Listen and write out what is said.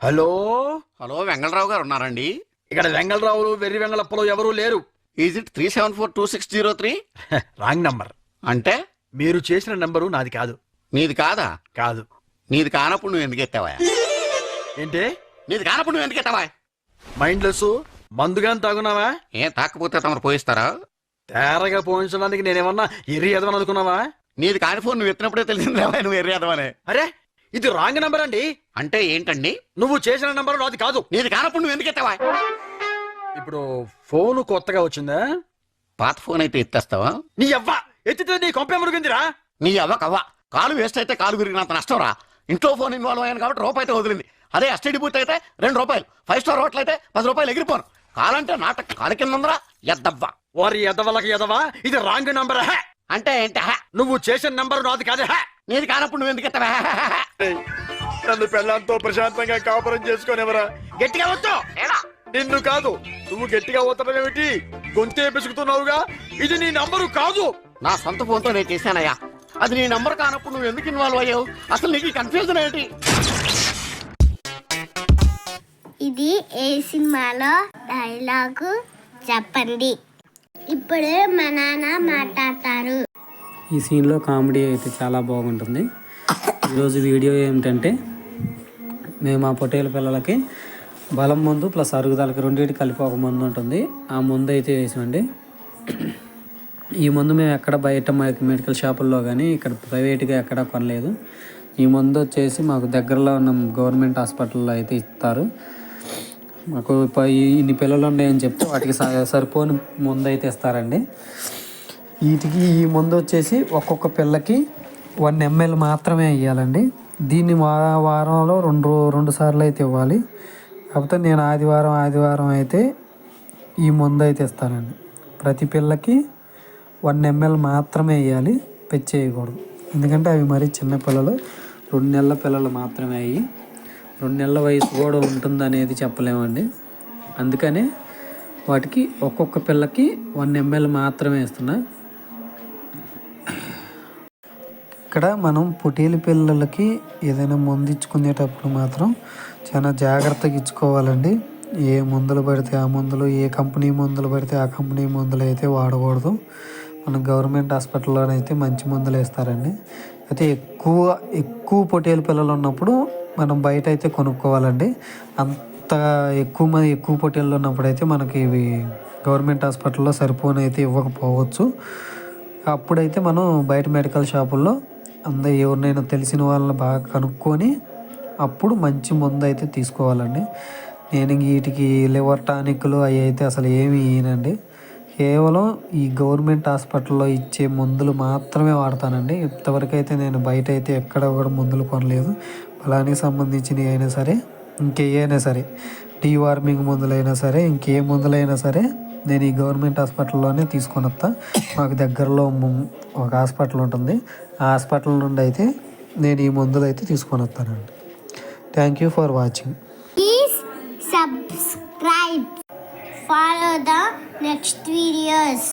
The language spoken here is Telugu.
హలో హలో వెంగళరావు గారు ఉన్నారండి? ఇక్కడ వెంగళరావులు వెర్రి వెంగళప్పలు ఎవరూ లేరు. Is it 3742603? Wrong number. అంటే మీరు చేసిన నంబరు నాది కాదు. నీది కాదా? కాదు. నీది కానప్పుడు నువ్వు ఎందుకు ఎత్తావా? ఏంటి నీది కానప్పుడు నువ్వు ఎందుకు ఎత్తావా? మైండ్లెస్ మందుగాని తాగున్నావా? ఏం తాకపోతే తమరు పోయిస్తారా? తేరగా పోయించడానికి నేనేమన్నా ఎర్రి ఎదవని అనుకున్నావా? నీది కాని ఫోన్ నువ్వు ఎత్తినప్పుడే తెలిసింది నువ్వు ఎర్రేదవనే. అరే ఇది రాంగ్ నంబర్ అండి. అంటే ఏంటండి? నువ్వు చేసిన నంబరు నాది కాదు. నీది కానప్పుడు నువ్వు ఎందుకు ఎత్తావా? ఇప్పుడు ఫోన్ కొత్తగా వచ్చిందా? పాత ఫోన్ అయితే ఎత్తేస్తావా? నీ అవ్వ ఎత్తితే నీ కొంపే మురిగిందిరా. నీ అవ్వ కవ్వ. కాలు వేస్ట్ అయితే కాలు విరిగినంత నష్టం రా. ఇంట్లో ఫోన్ ఇన్వాల్వ్ అయ్యాను కాబట్టి రూపాయి అయితే వదిలింది. అదే ఎస్టీడీ బూత్ అయితే ₹2, 5 స్టార్ హోటల్ అయితే ₹10 ఎగిరిపోను. కాలంటే నాటక కాలు కింద ఉందరా ఎద్దవ్వ. వారి ఎదవలకి ఎదవా ఇది రాంగ్ నంబర్. అంటే ఏంటి? నువ్వు చేసిన నంబరు నాది కాదే. నీది కానప్పుడు నువ్వు ఎందుకు ఎత్తవా? నన్ను పెళ్ళంతో ప్రశాంతంగా కాపురం చేసుకునేవరా. గట్టిగా వద్దు. నిన్ను కాదు, నువ్వు గట్టిగా పోతావు ఏమిటి? గొంతే పిసుకుతున్నావుగా. ఇది నీ నంబరు కాదు. నా సొంత ఫోన్తో నేను చేశానయ్యా. అది నీ నంబర్ కానప్పుడు నువ్వు ఎందుకు ఇన్వాల్వ్ అయ్యావు? అసలు నీకు కన్ఫ్యూజన్ ఏంటి? ఇది ఏ సినిమాలో డైలాగు చెప్పండి. ఇప్పుడు మా నాన్న మాట్లాడతారు. ఈ సీన్లో కామెడీ అయితే చాలా బాగుంటుంది. ఈరోజు వీడియో ఏమిటంటే మేము ఆ పొట్టేల పిల్లలకి బలం మందు ప్లస్ అరుగుదలకి రెండింటి కలిపి ఒక మందు ఉంటుంది. ఆ మందు అయితే వేసామండి. ఈ మందు మేము ఎక్కడ బయట మెడికల్ షాపుల్లో కానీ ఇక్కడ ప్రైవేట్గా ఎక్కడ కొనలేదు. ఈ మందు వచ్చేసి మాకు దగ్గరలో ఉన్న గవర్నమెంట్ హాస్పిటల్లో అయితే ఇస్తారు. మాకు ఇన్ని పిల్లలు ఉన్నాయని చెప్తే వాటికి సరిపోని మందు అయితే ఇస్తారండి. వీటికి ఈ మందు వచ్చేసి ఒక్కొక్క పిల్లకి 1 ml మాత్రమే ఇవ్వాలండి. దీన్ని వారంలో రెండు సార్లు అయితే ఇవ్వాలి. కాకపోతే నేను ఆదివారం అయితే ఈ మందు అయితే ఇస్తానండి. ప్రతి పిల్లకి 1 ml మాత్రమే ఇవ్వాలి, పెచ్చేయకూడదు. ఎందుకంటే అవి మరీ చిన్న పిల్లలు, 2 నెలల పిల్లలు మాత్రమే అయ్యి 2 నెలల వయసు కూడా ఉంటుందనేది చెప్పలేమండి. అందుకనే వాటికి ఒక్కొక్క పిల్లకి 1 ml మాత్రమే ఇస్తున్నా. ఇక్కడ మనం పొట్టేలు పిల్లలకి ఏదైనా మందు ఇచ్చుకునేటప్పుడు మాత్రం చాలా జాగ్రత్తగా ఇచ్చుకోవాలండి. ఏ మందులు పడితే ఆ మందులు, ఏ కంపెనీ మందులు పడితే ఆ కంపెనీ మందులు అయితే వాడకూడదు. మన గవర్నమెంట్ హాస్పిటల్లోనైతే మంచి మందులు వేస్తారండి. అయితే ఎక్కువ పొట్టేలు పిల్లలు ఉన్నప్పుడు మనం బయట అయితే కొనుక్కోవాలండి. అంత ఎక్కువ పొట్టేళ్ళు ఉన్నప్పుడు అయితే మనకి ఇవి గవర్నమెంట్ హాస్పిటల్లో సరిపోనైతే ఇవ్వకపోవచ్చు. అప్పుడైతే మనం బయట మెడికల్ షాపుల్లో ఎవరినైనా తెలిసిన వాళ్ళని బాగా కనుక్కొని అప్పుడు మంచి మందు అయితే తీసుకోవాలండి. నేను వీటికి లివర్ టానిక్లు అవి అయితే అసలు ఏమి ఇయ్యనండి. కేవలం ఈ గవర్నమెంట్ హాస్పిటల్లో ఇచ్చే మందులు మాత్రమే వాడతానండి. ఇంతవరకు అయితే నేను బయట అయితే ఎక్కడ కూడా మందులు కొనలేదు. బలానికి సంబంధించినవి అయినా సరే, ఇంకేమైనా సరే, డీవార్మింగ్ మందులైనా సరే, ఇంకే మందులైనా సరే నేను ఈ గవర్నమెంట్ హాస్పిటల్లోనే తీసుకొని వస్తా. మాకు దగ్గరలో ఒక హాస్పిటల్ ఉంటుంది. ఆ హాస్పిటల్ నుండి అయితే నేను ఈ మందులు అయితే తీసుకొని వస్తానండి. Thank you for watching. Please subscribe. Follow the next videos.